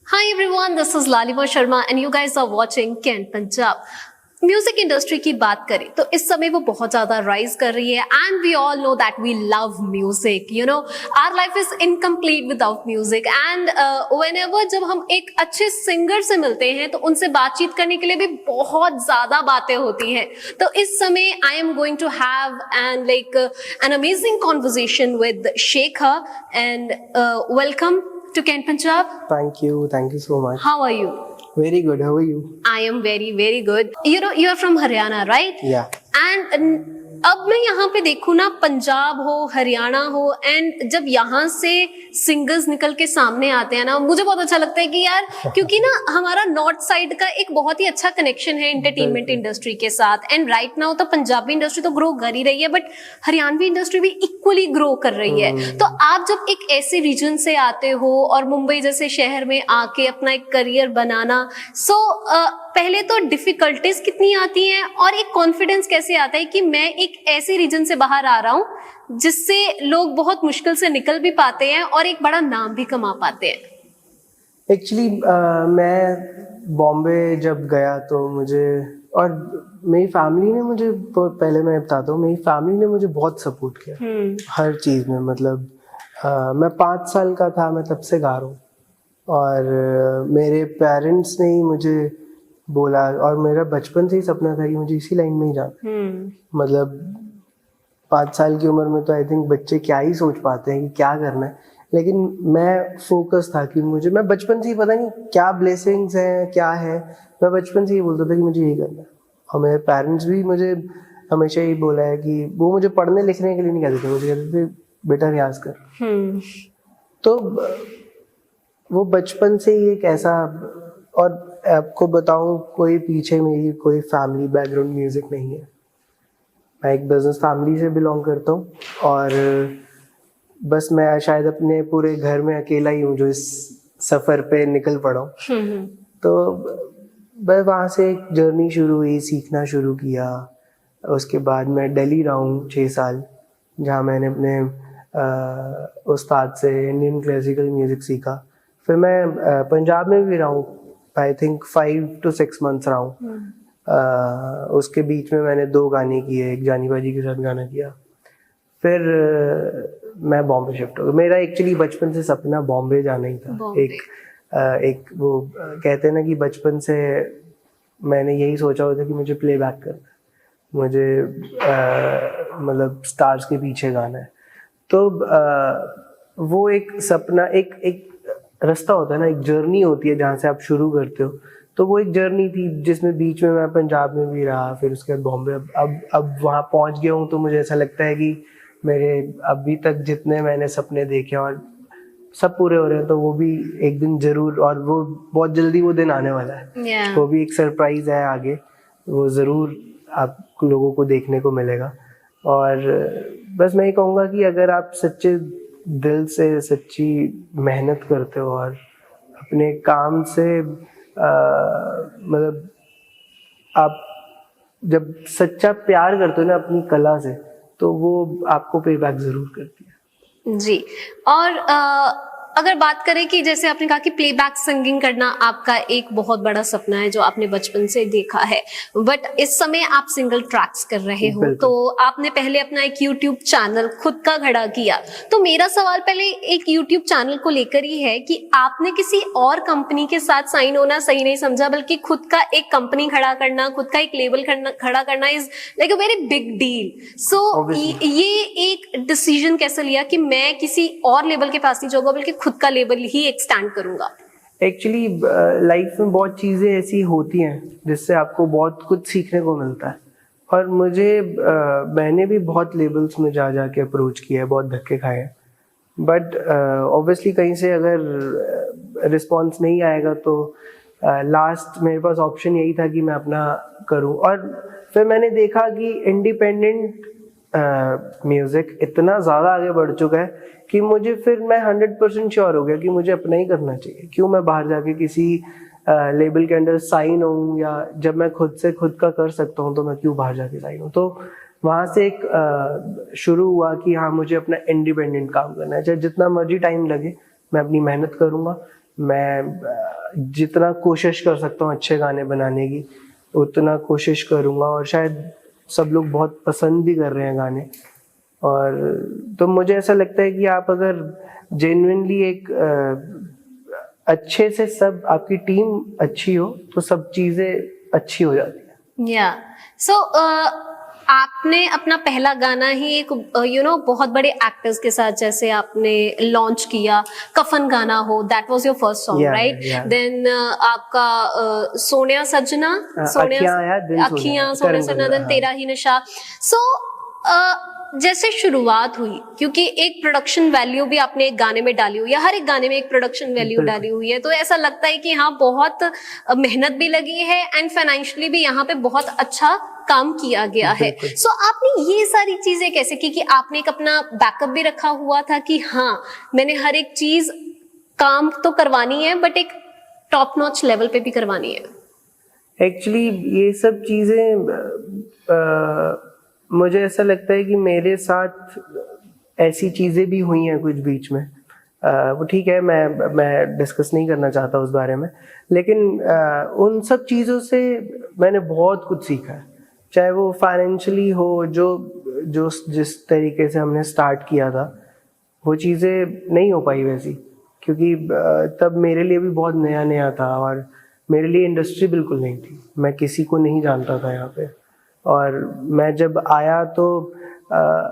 Hi everyone, this is Lalima Sharma and you guys are watching Kent Punjab. Music industry की बात करें तो इस समय वो बहुत ज्यादा राइज कर रही है and we all know that we love music, you know our life is incomplete without music and whenever जब हम एक अच्छे सिंगर से मिलते हैं तो उनसे बातचीत करने के लिए भी बहुत ज्यादा बातें होती हैं। तो इस समय I am going to have and like an amazing conversation with Shekha and welcome to Kent Punjab. Thank you so much. How are you? Very good, how are you? I am very good. You know, you are from Haryana, right? Yeah. And अब मैं यहाँ पे देखूँ ना, पंजाब हो, हरियाणा हो, and जब यहाँ से सिंगर्स निकल के सामने आते हैं ना, मुझे बहुत अच्छा लगता है कि यार, क्योंकि ना हमारा नॉर्थ साइड का एक बहुत ही अच्छा कनेक्शन है एंटरटेनमेंट इंडस्ट्री के साथ। एंड राइट नाउ तो पंजाबी इंडस्ट्री तो ग्रो कर ही रही है, बट हरियाणवी इंडस्ट्री भी इक्वली ग्रो कर रही है। तो आप जब एक ऐसे रीजन से आते हो और मुंबई जैसे शहर में आके अपना एक करियर बनाना, पहले तो डिफिकल्टीज कितनी आती हैं और एक कॉन्फिडेंस कैसे आता है कि मैं एक ऐसे रीजन से बाहर आ रहा हूं जिससे लोग बहुत मुश्किल से निकल भी पाते हैं और एक बड़ा नाम भी कमा पाते हैं। एक्चुअली मैं बॉम्बे जब गया तो मुझे और मेरी फैमिली ने मुझे, पहले मैं बताता हूँ, मेरी फैमिली ने मुझे बहुत सपोर्ट किया हर चीज़ में। मतलब मैं 5 साल का था, मैं तब से गा रहा हूँ और मेरे पेरेंट्स ने ही मुझे बोला, और मेरा बचपन से ही सपना था कि मुझे इसी लाइन में ही जाना। मतलब 5 साल की उम्र में तो आई थिंक बच्चे क्या ही सोच पाते हैं कि क्या करना है, लेकिन मैं फोकस था कि मैं बचपन से ही, पता नहीं क्या ब्लेसिंग्स हैं क्या है, मैं बचपन से ही बोलता था कि मुझे यही करना है। और मेरे पेरेंट्स भी मुझे हमेशा ही बोला है कि वो मुझे पढ़ने लिखने के लिए नहीं कहते थे, मुझे कहते थे बेटा रियाज कर। तो वो बचपन से ही एक ऐसा, और आपको बताऊं, कोई पीछे मेरी कोई फैमिली बैकग्राउंड म्यूजिक नहीं है। मैं एक बिजनेस फैमिली से बिलोंग करता हूँ और बस मैं शायद अपने पूरे घर में अकेला ही हूँ जो इस सफर पे निकल पड़ा हूँ। तो बस वहाँ से एक जर्नी शुरू हुई, सीखना शुरू किया। उसके बाद मैं दिल्ली रहा हूँ 6 साल, जहाँ मैंने अपने उस्ताद से इंडियन क्लासिकल म्यूजिक सीखा। फिर मैं पंजाब में भी रहा हूँ, आई थिंक 5 to 6 months रहा हूँ। उसके बीच में मैंने 2 गाने किए, एक जानी बाजी के साथ गाना किया। फिर मैं बॉम्बे शिफ्ट हो गया। मेरा एक्चुअली बचपन से सपना बॉम्बे जाना ही था। एक वो कहते हैं ना कि बचपन से मैंने यही सोचा होता कि मुझे प्लेबैक करना है, मुझे मतलब स्टार्स के पीछे गाना है। तो वो एक सपना, एक रास्ता होता है ना, एक जर्नी होती है जहाँ से आप शुरू करते हो। तो वो एक जर्नी थी जिसमें बीच में मैं पंजाब में भी रहा, फिर उसके बाद बॉम्बे। अब वहाँ पहुँच गया हूँ तो मुझे ऐसा लगता है कि मेरे अभी तक जितने मैंने सपने देखे और सब पूरे हो रहे हैं, तो वो भी एक दिन जरूर, और वो बहुत जल्दी वो दिन आने वाला है। वो भी एक सरप्राइज है आगे, वो ज़रूर आप लोगों को देखने को मिलेगा। और बस मैं ये कहूँगा कि अगर आप सच्चे दिल से सच्ची मेहनत करते हो और अपने काम से मतलब आप जब सच्चा प्यार करते हो ना अपनी कला से, तो वो आपको पे बैक जरूर करती है। जी। और अगर बात करें कि जैसे आपने कहा कि प्लेबैक सिंगिंग करना आपका एक बहुत बड़ा सपना है जो आपने बचपन से देखा है, बट इस समय आप सिंगल ट्रैक्स कर रहे हो, तो आपने पहले अपना एक यूट्यूब चैनल खुद का खड़ा किया। तो मेरा सवाल पहले एक यूट्यूब चैनल को लेकर ही है कि आपने किसी और कंपनी के साथ साइन होना सही नहीं समझा, बल्कि खुद का एक कंपनी खड़ा करना, खुद का एक लेबल खड़ा करना is like a very big deal. So ये एक डिसीजन कैसे लिया कि मैं किसी और लेबल के पास नहीं जाऊंगा बल्कि खुद का लेबल ही एक्सटेंड करूंगा? एक्चुअली लाइफ में बहुत चीजें ऐसी होती हैं जिससे आपको बहुत कुछ सीखने को मिलता है। और मैंने भी बहुत लेबल्स में जा के अप्रोच किया है, बहुत धक्के खाए हैं, बट ऑब्वियसली कहीं से अगर रिस्पॉन्स नहीं आएगा तो लास्ट मेरे पास ऑप्शन यही था कि मैं अपना करूं। और फिर मैंने देखा कि इंडिपेंडेंट म्यूजिक इतना ज़्यादा आगे बढ़ चुका है कि मुझे, फिर मैं 100% श्योर हो गया कि मुझे अपना ही करना चाहिए। क्यों मैं बाहर जाके किसी लेबल के अंडर साइन हूँ, या जब मैं खुद से खुद का कर सकता हूँ तो मैं क्यों बाहर जाके साइन हूँ। तो वहाँ से एक शुरू हुआ कि हाँ, मुझे अपना इंडिपेंडेंट काम करना है, चाहे जितना मर्जी टाइम लगे मैं अपनी मेहनत करूँगा। मैं जितना कोशिश कर सकता हूँ अच्छे गाने बनाने की उतना कोशिश करूँगा, और शायद सब लोग बहुत पसंद भी कर रहे हैं गाने। और तो मुझे ऐसा लगता है कि आप अगर जेन्युइनली एक अच्छे से, सब आपकी टीम अच्छी हो तो सब चीज़ें अच्छी हो जाती है। या सो आपने अपना पहला गाना ही एक बहुत बड़े एक्टर्स के साथ जैसे आपने लॉन्च किया, कफन गाना हो, that was your first song, right? Then आपका सोनिया सजना, अखियां सोने सजना, देन तेरा ही नशा। सो जैसे शुरुआत हुई, क्योंकि एक प्रोडक्शन वैल्यू भी आपने एक गाने में डाली हुई है, हर एक गाने में एक प्रोडक्शन वैल्यू डाली हुई है, तो ऐसा लगता है कि हाँ बहुत मेहनत भी लगी है एंड फाइनेंशियली भी यहाँ पे बहुत अच्छा काम किया गया है। सो आपने ये सारी चीजें कैसे की कि आपने एक अपना बैकअप भी रखा हुआ था कि हाँ मैंने हर एक चीज काम तो करवानी है बट एक टॉप नॉच लेवल पे भी करवानी है? एक्चुअली ये सब चीजें मुझे ऐसा लगता है कि मेरे साथ ऐसी चीजें भी हुई हैं कुछ बीच में, वो ठीक है, मैं डिस्कस नहीं करना चाहता उस बारे में, लेकिन उन सब चीज़ों से मैंने बहुत कुछ सीखा है। चाहे वो फाइनेंशियली हो, जो जिस तरीके से हमने स्टार्ट किया था वो चीज़ें नहीं हो पाई वैसी, क्योंकि तब मेरे लिए भी बहुत नया नया था और मेरे लिए इंडस्ट्री बिल्कुल नहीं थी, मैं किसी को नहीं जानता था यहाँ पे। और मैं जब आया तो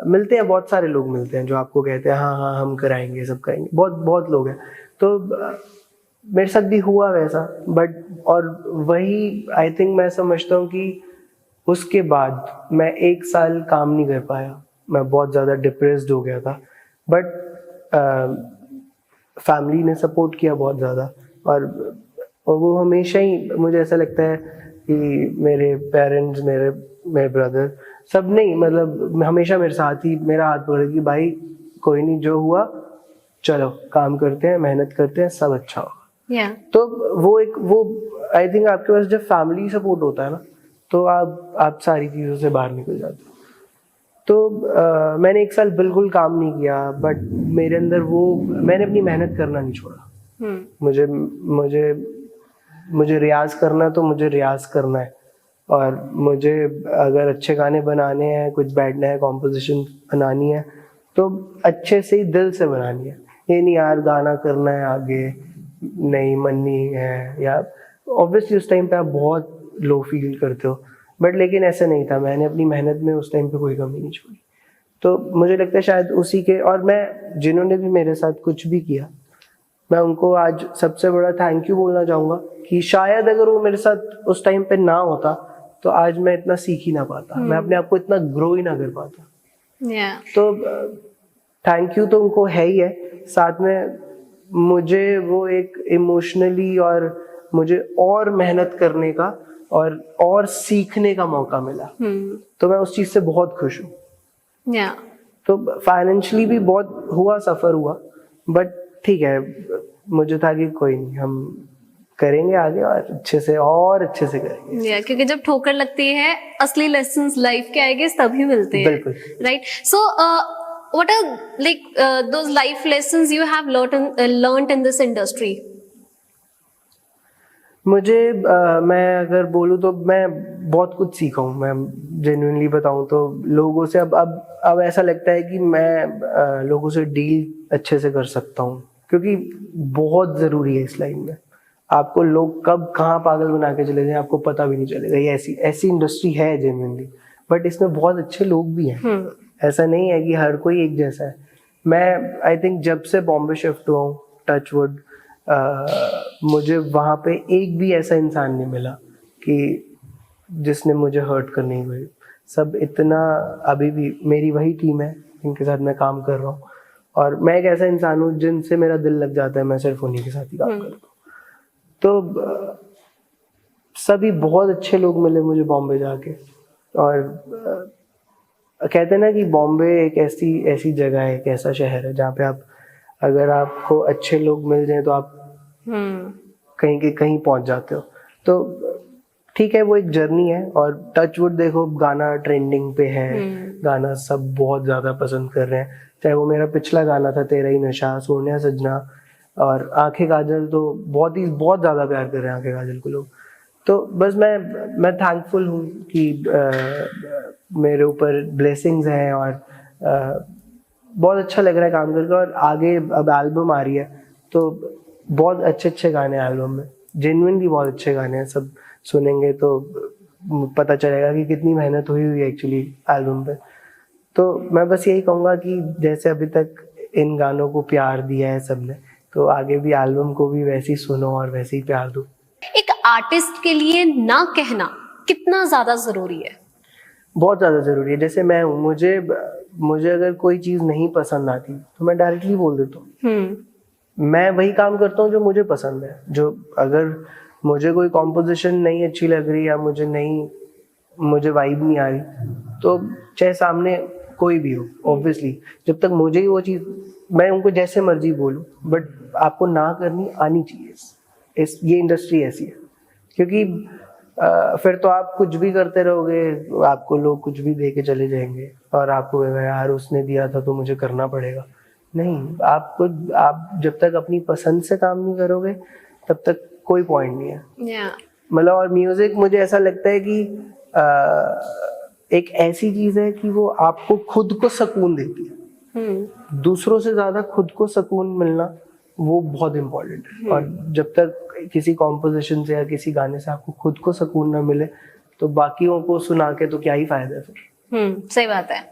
मिलते हैं, बहुत सारे लोग मिलते हैं जो आपको कहते हैं हाँ हाँ हम कराएंगे, सब करेंगे, बहुत बहुत लोग हैं। तो मेरे साथ भी हुआ वैसा, बट और वही आई थिंक मैं समझता हूँ कि उसके बाद मैं 1 साल काम नहीं कर पाया, मैं बहुत ज़्यादा डिप्रेस्ड हो गया था। बट फैमिली ने सपोर्ट किया बहुत ज़्यादा, और वो हमेशा ही, मुझे ऐसा लगता है कि मेरे पेरेंट्स, मेरे ब्रदर, सब नहीं, मतलब हमेशा मेरे साथ ही मेरा हाथ पकड़ कि भाई कोई नहीं, जो हुआ चलो काम करते हैं, मेहनत करते हैं, सब अच्छा होगा। तो वो आई थिंक आपके पास जब फैमिली सपोर्ट होता है ना, तो आप सारी चीज़ों से बाहर निकल जाते हो। तो मैंने 1 साल बिल्कुल काम नहीं किया, बट मेरे अंदर मैंने अपनी मेहनत करना नहीं छोड़ा। मुझे रियाज करना, तो मुझे रियाज करना है, और मुझे अगर अच्छे गाने बनाने हैं, कुछ बैठना है, कॉम्पोजिशन बनानी है, तो अच्छे से ही दिल से बनानी है। ये नहीं यार गाना करना है आगे, नहीं मन नहीं है, या ऑब्वियसली उस टाइम पे आप बहुत लो फील करते हो, बट लेकिन ऐसा नहीं था। मैंने अपनी मेहनत में उस टाइम पे कोई कमी नहीं छोड़ी। तो मुझे लगता है शायद उसी के, और मैं जिन्होंने भी मेरे साथ कुछ भी किया, मैं उनको आज सबसे बड़ा थैंक यू बोलना चाहूँगा कि शायद अगर वो मेरे साथ उस टाइम पे ना होता तो आज मैं इतना सीख ही ना पाता, मैं अपने आप को इतना ग्रो ही ना कर पाता। तो थैंक यू तो उनको है ही है, साथ में मुझे वो एक इमोशनली और मुझे और मेहनत करने का और सीखने का मौका मिला। तो मैं उस चीज से बहुत खुश हूँ। तो फाइनेंशियली भी बहुत सफर हुआ, बट ठीक है, मुझे था कि कोई नहीं, हम करेंगे आगे और अच्छे से करेंगे। क्योंकि जब ठोकर लगती है असली लेसन्स लाइफ के आएंगे तभी मिलते हैं, बिल्कुल, right? So what are those life lessons you have learned in this industry? मुझे मैं अगर बोलूँ तो मैं बहुत कुछ सीखा हूँ। मैं जेन्युइनली बताऊँ तो लोगों से अब ऐसा लगता है कि मैं लोगों से डील अच्छे से कर सकता हूँ, क्योंकि बहुत ज़रूरी है इस लाइन में। आपको लोग कब कहाँ पागल बना के चले जाएं आपको पता भी नहीं चलेगा। ये ऐसी इंडस्ट्री है जेन्युइनली, बट इसमें बहुत अच्छे लोग भी हैं। ऐसा नहीं है कि हर कोई एक जैसा है। मैं आई थिंक जब से बॉम्बे शिफ्ट हुआ हूँ, टचवुड, मुझे वहाँ पे एक भी ऐसा इंसान नहीं मिला कि जिसने मुझे हर्ट करने की कोई। सब इतना, अभी भी मेरी वही टीम है जिनके साथ मैं काम कर रहा हूँ, और मैं एक ऐसा इंसान हूँ जिनसे मेरा दिल लग जाता है, मैं सिर्फ उन्हीं के साथ ही काम करता हूँ। तो सभी बहुत अच्छे लोग मिले मुझे बॉम्बे जाके, और कहते हैं ना कि बॉम्बे एक ऐसी जगह है, एक ऐसा शहर है जहाँ पे अगर आपको अच्छे लोग मिल जाए तो आप कहीं के कहीं पहुंच जाते हो। तो ठीक है, वो एक जर्नी है, और टचवुड देखो गाना ट्रेंडिंग पे है, गाना सब बहुत ज़्यादा पसंद कर रहे हैं। चाहे वो मेरा पिछला गाना था तेरा ही नशा, सोनिया सजना, और आंखें काजल तो बहुत ज़्यादा प्यार कर रहे हैं आंखें काजल को लोग। तो बस मैं थैंकफुल हूँ कि मेरे ऊपर ब्लेसिंग्स हैं और बहुत अच्छा लग रहा है काम करके। और आगे अब एल्बम आ रही है तो बहुत अच्छे गाने एल्बम में, जेन्युइनली बहुत अच्छे गाने हैं। सब सुनेंगे तो पता चलेगा कि कितनी मेहनत हुई है एक्चुअली एल्बम पे। तो मैं बस यही कहूँगा कि जैसे अभी तक इन गानों को प्यार दिया है सबने, तो आगे भी एल्बम को भी वैसे ही सुनो और वैसे ही प्यार दो। एक आर्टिस्ट के लिए ना कहना कितना ज्यादा जरूरी है? बहुत ज़्यादा ज़रूरी है। जैसे मैं हूँ, मुझे अगर कोई चीज़ नहीं पसंद आती तो मैं डायरेक्टली बोल देता हूँ। मैं वही काम करता हूँ जो मुझे पसंद है। जो अगर मुझे कोई कॉम्पोजिशन नहीं अच्छी लग रही या मुझे वाइब नहीं आ रही, तो चाहे सामने कोई भी हो, ऑब्वियसली जब तक मुझे ही वो चीज़, मैं उनको जैसे मर्जी बोलूँ, बट आपको ना करनी आनी चाहिए। ये इंडस्ट्री ऐसी है, क्योंकि फिर तो आप कुछ भी करते रहोगे, आपको लोग कुछ भी दे के चले जाएंगे और आपको कहेगा यार उसने दिया था तो मुझे करना पड़ेगा। नहीं, आप जब तक अपनी पसंद से काम नहीं करोगे तब तक कोई पॉइंट नहीं है। मतलब और म्यूजिक मुझे ऐसा लगता है कि एक ऐसी चीज है कि वो आपको खुद को सुकून देती है। दूसरों से ज्यादा खुद को सुकून मिलना वो बहुत इम्पोर्टेंट है। और जब तक किसी कॉम्पोजिशन से या किसी गाने से आपको खुद को सुकून ना मिले तो बाकियों को सुना के तो क्या ही फायदा है फिर। सही बात है।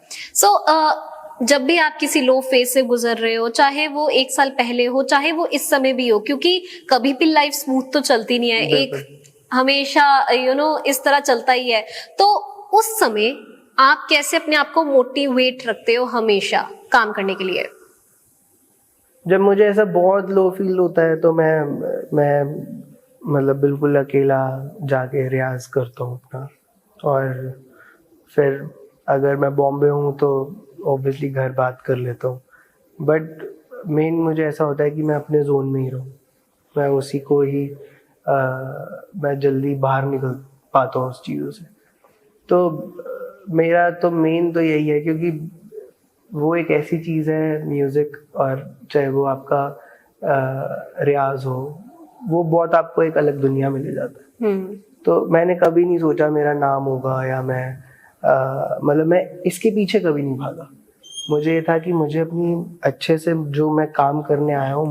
जब भी आप किसी लो फेज से गुजर रहे हो, चाहे वो 1 साल पहले हो, चाहे वो इस समय भी हो, क्योंकि कभी भी लाइफ स्मूथ तो चलती नहीं है, एक हमेशा इस तरह चलता ही है। तो उस समय आप कैसे अपने आप को मोटिवेट रखते हो हमेशा काम करने के लिए? जब मुझे ऐसा बहुत लो फील होता है तो मैं मतलब बिल्कुल अकेला जाके रियाज करता हूँ अपना। और फिर अगर मैं बॉम्बे हूँ तो ऑब्वियसली घर बात कर लेता हूँ। बट मेन मुझे ऐसा होता है कि मैं अपने जोन में ही रहूँ, मैं उसी को ही मैं जल्दी बाहर निकल पाता हूँ उस चीज़ों से। तो मेरा तो मेन तो यही है, क्योंकि वो एक ऐसी चीज़ है म्यूज़िक, और चाहे वो आपका रियाज हो, वो बहुत आपको एक अलग दुनिया में ले जाता है। तो मैंने कभी नहीं सोचा मेरा नाम होगा या मैं मतलब मैं इसके पीछे कभी नहीं भागा। मुझे ये था कि मुझे अपनी अच्छे से जो मैं काम करने आया हूँ,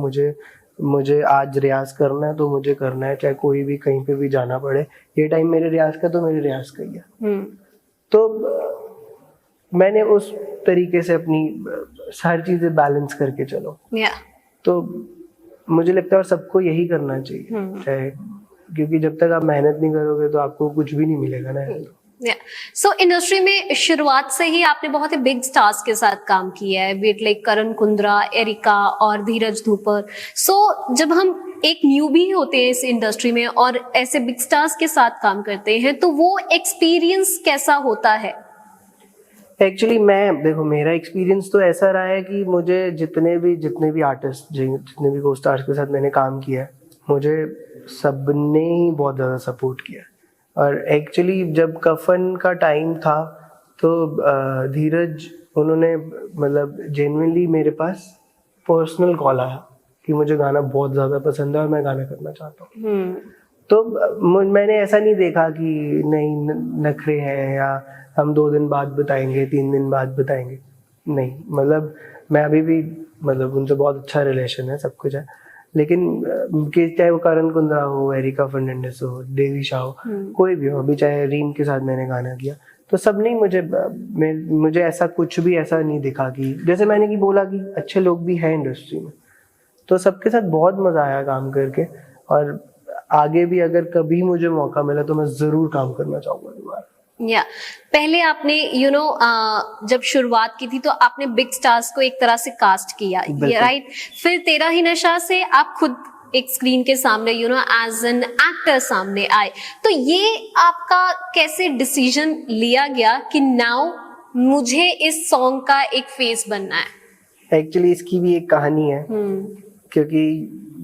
मुझे आज रियाज करना है तो मुझे करना है, चाहे कोई भी कहीं पे भी जाना पड़े। ये टाइम मेरे रियाज का तो मेरे रियाज का ही है। तो मैंने उस तरीके से अपनी सारी चीजें बैलेंस करके चलो। तो मुझे लगता है और सबको यही करना चाहिए, चाहे, क्योंकि जब तक आप मेहनत नहीं करोगे तो आपको कुछ भी नहीं मिलेगा ना। सो इंडस्ट्री में शुरुआत से ही आपने बहुत ही बिग स्टार्स के साथ काम किया है, बीट लाइक करण कुंद्रा, एरिका और धीरज धूपर। सो जब हम एक न्यूबी होते हैं इस इंडस्ट्री में और ऐसे बिग स्टार्स के साथ काम करते हैं, तो वो एक्सपीरियंस कैसा होता है? एक्चुअली देखो मेरा एक्सपीरियंस तो ऐसा रहा है कि मुझे जितने भी आर्टिस्ट, जितने भी को स्टार्स के साथ मैंने काम किया है, मुझे सबने ही बहुत ज़्यादा सपोर्ट किया। और एक्चुअली जब कफन का टाइम था तो धीरज, उन्होंने मतलब जेन्युइनली मेरे पास पर्सनल कॉल आया कि मुझे गाना बहुत ज़्यादा पसंद है और मैं गाना करना चाहता हूँ। तो मैंने ऐसा नहीं देखा कि नहीं नखरे हैं या हम 2 दिन बाद बताएंगे, 3 दिन बाद बताएंगे, नहीं। मतलब मैं अभी भी मतलब उनसे बहुत अच्छा रिलेशन है, सब कुछ है। लेकिन चाहे वो करण कुंद्रा हो, एरिका फर्नांडिस हो, देवी शाह हो, कोई भी हो, अभी चाहे रीम के साथ मैंने गाना किया, तो सबने मुझे ऐसा कुछ भी ऐसा नहीं दिखा कि, जैसे मैंने की बोला कि अच्छे लोग भी हैं इंडस्ट्री में, तो सबके साथ बहुत मजा आया काम करके। और आगे भी अगर कभी मुझे मौका मिला तो मैं जरूर काम करना चाहूंगा दोबारा। पहले आपने जब शुरुआत की थी तो आपने बिग स्टार्स को एक तरह से कास्ट किया, राइट? फिर तेरा ही नशा से आप खुद एक स्क्रीन के सामने एज एन एक्टर सामने आए। तो ये आपका कैसे डिसीजन लिया गया कि नाउ मुझे इस सॉन्ग का एक फेस बनना है? एक्चुअली इसकी भी एक कहानी है, क्योंकि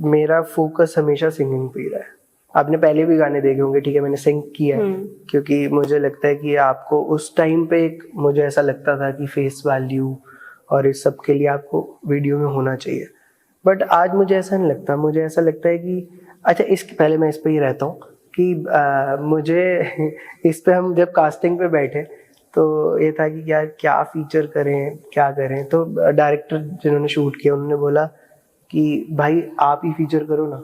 मेरा फोकस हमेशा सिंगिंग पे ही रहा है। आपने पहले भी गाने देखे होंगे, ठीक है, मैंने सिंग किया है, क्योंकि मुझे लगता है कि आपको उस टाइम पे मुझे ऐसा लगता था कि फेस वैल्यू और इस सब के लिए आपको वीडियो में होना चाहिए। बट आज मुझे ऐसा नहीं लगता। मुझे ऐसा लगता है कि अच्छा, इसके पहले मैं इस पे ही रहता हूँ कि मुझे इस पे हम जब कास्टिंग पे बैठे तो ये था कि यार क्या फीचर करें, क्या करें। तो डायरेक्टर जिन्होंने शूट किया उन्होंने बोला कि भाई आप ही फीचर करो ना,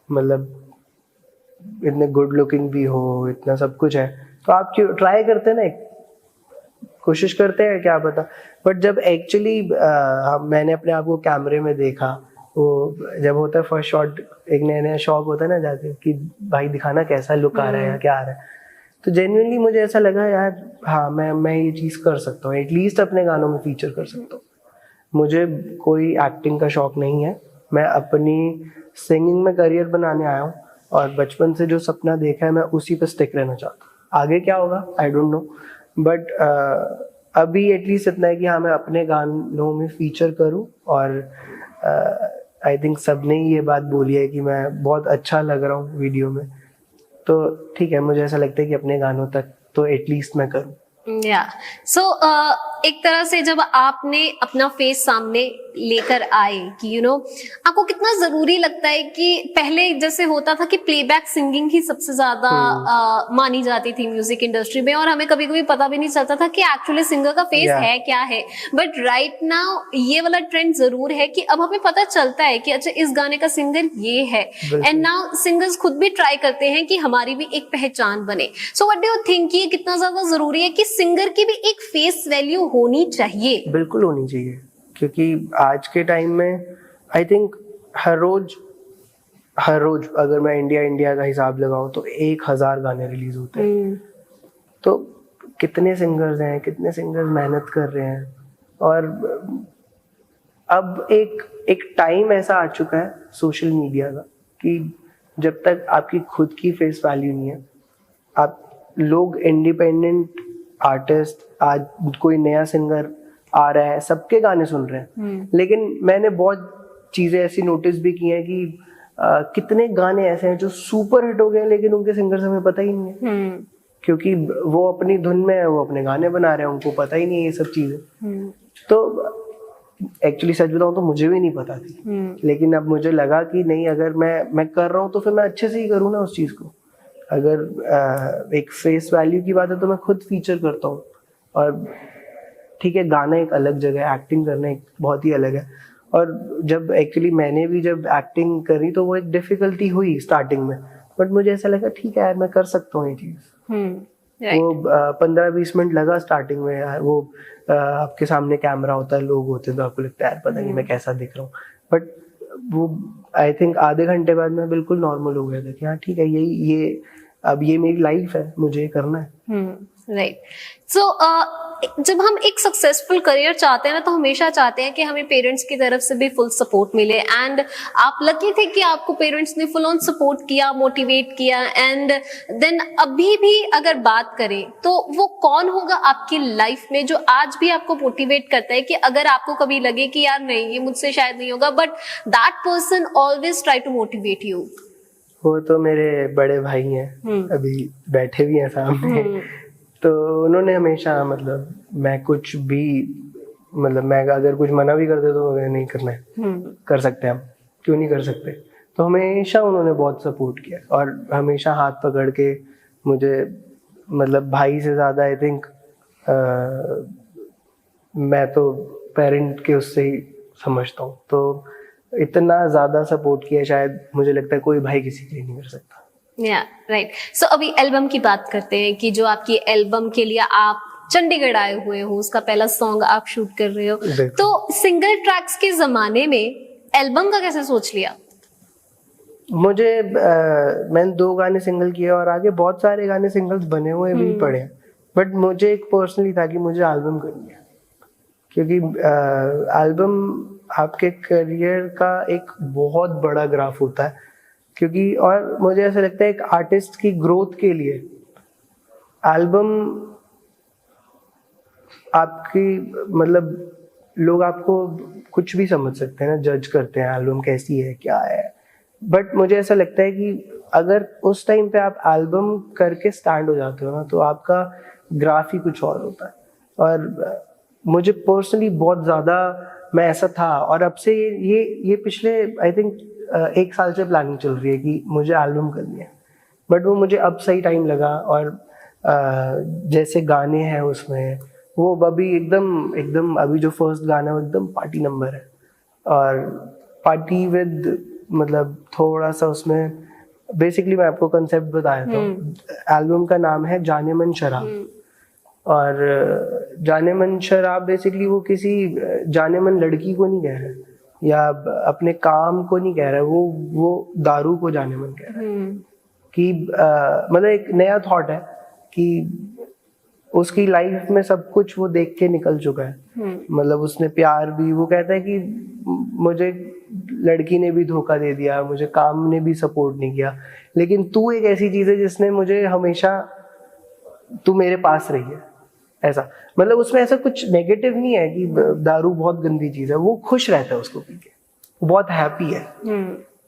मतलब इतने गुड लुकिंग भी हो, इतना सब कुछ है, तो आप क्यों ट्राई करते ना, कोशिश करते हैं, क्या पता। बट जब एक्चुअली मैंने अपने आप को कैमरे में देखा, वो जब होता है फर्स्ट शॉट, एक नया नया शौक होता है ना जाके कि भाई दिखाना कैसा लुक आ रहा है या क्या आ रहा है, तो जेन्युइनली मुझे ऐसा लगा यार हाँ मैं ये चीज़ कर सकता हूँ, एटलीस्ट अपने गानों में फीचर कर सकता हूँ। मुझे कोई एक्टिंग का शौक नहीं है, मैं अपनी सिंगिंग में करियर बनाने आया हूँ और बचपन से जो सपना देखा है मैं उसी पे स्टिक रहना चाहता हूँ। आगे क्या होगा आई डोंट नो, बट अभी एटलीस्ट इतना है कि हाँ मैं अपने गानों में फीचर करूँ। और आई थिंक सबने ही ये बात बोली है कि मैं बहुत अच्छा लग रहा हूँ वीडियो में, तो ठीक है, मुझे ऐसा लगता है कि अपने गानों तक तो एटलीस्ट मैं करूँ। या सो एक तरह से जब आपने अपना फेस सामने लेकर आए कि आपको कितना जरूरी लगता है कि पहले जैसे होता था कि प्लेबैक सिंगिंग ही सबसे ज्यादा मानी जाती थी म्यूजिक इंडस्ट्री में, और हमें कभी कभी पता भी नहीं चलता था कि एक्चुअली सिंगर का फेस है क्या है। बट राइट नाउ ये वाला ट्रेंड जरूर है कि अब हमें पता चलता है कि अच्छा इस गाने का सिंगर ये है, एंड नाउ सिंगर्स खुद भी ट्राई करते हैं कि हमारी भी एक पहचान बने। So what do you think ये कितना ज्यादा जरूरी है कि सिंगर की भी एक फेस वैल्यू होनी चाहिए? बिल्कुल होनी चाहिए, क्योंकि आज के टाइम में आई थिंक हर रोज अगर मैं इंडिया का हिसाब लगाऊं तो 1000 गाने रिलीज होते हैं। तो कितने सिंगर्स हैं, कितने सिंगर्स मेहनत कर रहे हैं। और अब एक टाइम ऐसा आ चुका है सोशल मीडिया का कि जब तक आपकी खुद की फेस वैल्यू नहीं है, आप लोग इंडिपेंडेंट आर्टिस्ट, आज कोई नया सिंगर आ रहा है, सबके गाने सुन रहे हैं। लेकिन मैंने बहुत चीजें ऐसी नोटिस भी की हैं कि कितने गाने ऐसे हैं जो सुपर हिट हो गए लेकिन उनके सिंगर हमें पता ही नहीं है, क्योंकि वो अपनी धुन में है, वो अपने गाने बना रहे हैं, उनको पता ही नहीं है ये सब चीजें। तो एक्चुअली सच बताऊं तो मुझे भी नहीं पता थी, लेकिन अब मुझे लगा कि नहीं, अगर मैं कर रहा हूँ तो फिर मैं अच्छे से ही करूँ ना उस चीज को। अगर एक फेस वैल्यू की बात है तो मैं खुद फीचर करता हूँ। और ठीक है, गाना एक अलग जगह है, एक्टिंग करना एक बहुत ही अलग है। और जब एक्चुअली मैंने भी जब एक्टिंग करी तो वो एक डिफिकल्टी हुई स्टार्टिंग में, बट मुझे ऐसा लगा ठीक है यार मैं कर सकता हूँ ये चीज। वो 15-20 मिनट लगा स्टार्टिंग में यार। वो आपके सामने कैमरा होता है, लोग होते हैं, तो आपको लगता है यार पता नहीं मैं कैसा दिख रहा हूँ, बट वो आई थिंक आधे घंटे बाद मैं बिल्कुल नॉर्मल हो गया था कि हाँ ठीक है, ये अब ये मेरी लाइफ है, मुझे ये करना है। राइट। सो जब हम एक सक्सेसफुल करियर चाहते हैं ना, तो हमेशा चाहते हैं कि हमें पेरेंट्स की तरफ से भी फुल सपोर्ट मिले, एंड आप लकी थे कि आपको पेरेंट्स ने फुल ऑन सपोर्ट किया, मोटिवेट किया। एंड देन अभी भी अगर बात करें तो वो कौन होगा आपकी लाइफ में जो आज भी आपको मोटिवेट करता है कि अगर आपको कभी लगे कि यार नहीं ये मुझसे शायद नहीं होगा, but that person always try to motivate you? वो तो मेरे बड़े भाई हैं, अभी बैठे भी हैं सामने। तो उन्होंने हमेशा, मतलब मैं कुछ भी, मतलब मैं अगर कुछ मना भी करते तो अगर नहीं करना है, कर सकते हैं हम, क्यों नहीं कर सकते। तो हमेशा उन्होंने बहुत सपोर्ट किया और हमेशा हाथ पकड़ के मुझे, मतलब भाई से ज़्यादा आई थिंक मैं तो पेरेंट के उससे ही समझता हूँ। तो इतना ज़्यादा सपोर्ट किया शायद मुझे लगता है कोई भाई किसी के लिए नहीं कर सकता। या राइट। सो अभी एल्बम की बात करते हैं कि जो आपकी एल्बम के लिए आप चंडीगढ़ आए हुए हो, उसका पहला सॉन्ग आप शूट कर रहे हो, तो सिंगल ट्रैक्स के जमाने में एल्बम का कैसे सोच लिया? मुझे मैंने 2 गाने सिंगल किए और आगे बहुत सारे गाने सिंगल्स बने हुए भी पड़े हैं, बट मुझे एक पर्सनली था कि मुझे एल्बम करनी है, क्योंकि एल्बम आपके करियर का एक बहुत बड़ा ग्राफ होता है। क्योंकि और मुझे ऐसा लगता है एक आर्टिस्ट की ग्रोथ के लिए एल्बम आपकी, मतलब लोग आपको कुछ भी समझ सकते हैं ना, जज करते हैं एल्बम कैसी है क्या है, बट मुझे ऐसा लगता है कि अगर उस टाइम पे आप एल्बम करके स्टैंड हो जाते हो ना, तो आपका ग्राफ ही कुछ और होता है। और मुझे पर्सनली बहुत ज़्यादा, मैं ऐसा था। और अब से ये पिछले आई थिंक 1 साल से प्लानिंग चल रही है कि मुझे एल्बम करनी है, बट वो मुझे अब सही टाइम लगा। और जैसे गाने हैं उसमें वो अभी एकदम अभी जो फर्स्ट गाना है वो एकदम पार्टी नंबर है, और पार्टी विद मतलब थोड़ा सा उसमें बेसिकली मैं आपको कंसेप्ट बताया था। एल्बम का नाम है जाने मन शराब, और जाने मन शराब बेसिकली वो किसी जाने मन लड़की को नहीं कह रहा है या अपने काम को नहीं कह रहा है, वो दारू को जाने मन कह रहा है। कि मतलब एक नया थॉट है कि उसकी लाइफ में सब कुछ वो देख के निकल चुका है। मतलब उसने प्यार भी, वो कहता है कि मुझे लड़की ने भी धोखा दे दिया, मुझे काम ने भी सपोर्ट नहीं किया, लेकिन तू एक ऐसी चीज है जिसने मुझे हमेशा, तू मेरे पास रही है। ऐसा मतलब उसमें ऐसा कुछ नेगेटिव नहीं है कि दारू बहुत गंदी चीज है, वो खुश रहता है उसको पी के, बहुत हैप्पी है।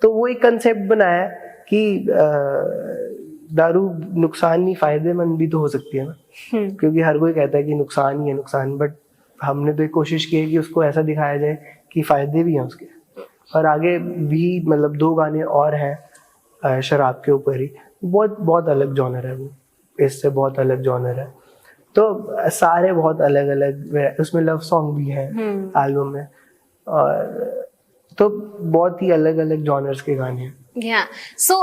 तो वो एक कंसेप्ट बनाया कि दारू नुकसान नहीं, फायदेमंद भी तो हो सकती है ना। क्योंकि हर कोई कहता है कि नुकसान ही है नुकसान, बट हमने तो एक कोशिश की है कि उसको ऐसा दिखाया जाए कि फायदे भी हैं उसके। और आगे भी मतलब 2 गाने और हैं शराब के ऊपर ही, बहुत अलग जॉनर है वो, इससे बहुत अलग जॉनर है। तो सारे बहुत अलग अलग, उसमें लव सॉन्ग भी है एल्बम में, और तो बहुत ही अलग अलग जॉनर्स के गाने हैं। सो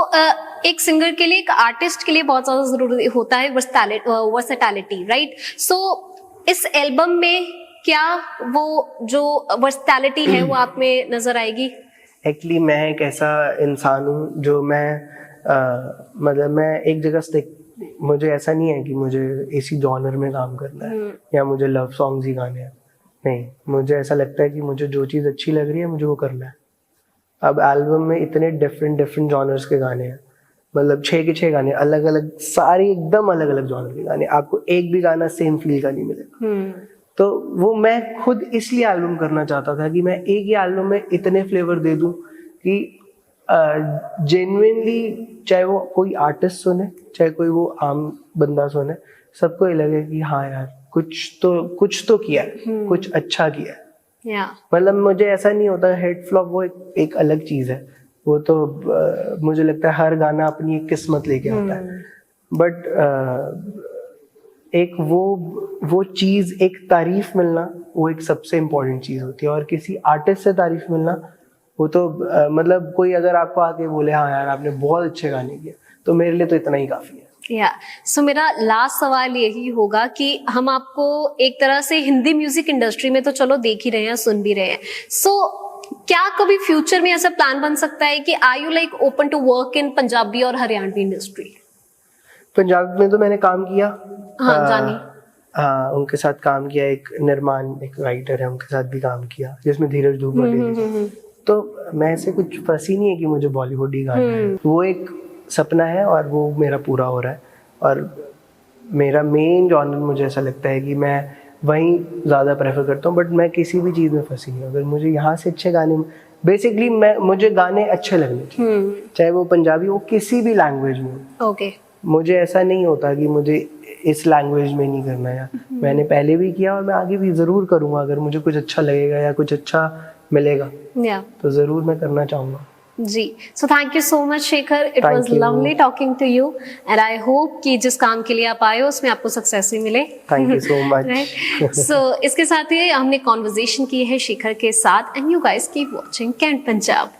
एक सिंगर के लिए, एक आर्टिस्ट के लिए बहुत ज्यादा जरूरी होता है वर्सेटैलिटी, राइट? सो इस एल्बम में क्या वो जो वर्सेटैलिटी है वो आप में नजर आएगी? एक्चुअली मैं एक ऐसा इंसान हूँ जो मतलब मैं एक जगह स्टिक, मुझे ऐसा नहीं है कि मुझे इसी जॉनर में काम करना है या मुझे लव सॉन्ग्स ही गाने हैं। नहीं, मुझे ऐसा लगता है कि मुझे जो चीज़ अच्छी लग रही है मुझे वो करना है। अब एल्बम में इतने डिफरेंट जॉनर्स के गाने हैं, मतलब 6 के 6 गाने अलग अलग, सारे एकदम अलग अलग जॉनर के गाने, आपको एक भी गाना सेम फील का नहीं मिलेगा। तो वो मैं खुद इसलिए एल्बम करना चाहता था कि मैं एक ही एल्बम में इतने फ्लेवर दे दूं कि जेन्युइनली चाहे वो कोई आर्टिस्ट सुने, चाहे कोई वो आम बंदा सुने, सबको ये लगे कि हाँ यार कुछ तो किया है, कुछ अच्छा किया है। मतलब मुझे ऐसा नहीं होता, हिट फ्लॉप वो एक अलग चीज है, वो तो मुझे लगता है हर गाना अपनी एक किस्मत लेके आता है। बट एक वो चीज, एक तारीफ मिलना, वो एक सबसे इम्पोर्टेंट चीज होती है। और किसी आर्टिस्ट से तारीफ मिलना, वो तो मतलब कोई अगर आपको आके बोले हाँ यार आपने बहुत अच्छे गाने किए, तो मेरे लिए तो इतना ही काफी है। सो मेरा लास्ट सवाल यही होगा कि हम आपको एक तरह से हिंदी म्यूजिक इंडस्ट्री में तो चलो देख ही रहे हैं, सुन भी रहे हैं, सो क्या कभी फ्यूचर में ऐसा प्लान बन सकता है कि are you like open to work in Punjabi और हरियाणवी इंडस्ट्री? पंजाब में तो मैंने काम किया, जानी, हाँ उनके साथ काम किया, एक निर्माण, एक राइटर है, उनके साथ भी काम किया, जिसमें धीरज धूप। तो मैं ऐसे कुछ फंसी नहीं है कि मुझे बॉलीवुड ही गाना है, वो एक सपना है और वो मेरा पूरा हो रहा है। और मेरा मेन जॉनर मुझे ऐसा लगता है कि मैं वहीं ज़्यादा प्रेफर करता हूँ, बट मैं किसी भी चीज़ में फंसी नहीं। अगर मुझे यहाँ से अच्छे गाने, बेसिकली मुझे गाने अच्छे लगने चाहिए, चाहे वो पंजाबी हो, किसी भी लैंग्वेज में हो। मुझे ऐसा नहीं होता कि मुझे इस लैंग्वेज में नहीं करना है। मैंने पहले भी किया और मैं आगे भी ज़रूर करूँगा, अगर मुझे कुछ अच्छा लगेगा या कुछ अच्छा मिलेगा तो ज़रूर मैं करना चाहूँगा। जी, so thank you so much Shekhar, it was lovely talking to you and I hope कि जिस काम के लिए आप आए हो उसमें आपको सक्सेस भी मिले। Thank you so much. So इसके साथ ही हमने कॉन्वर्सेशन की है शेखर के साथ, and you guys keep watching कैंट पंजाब।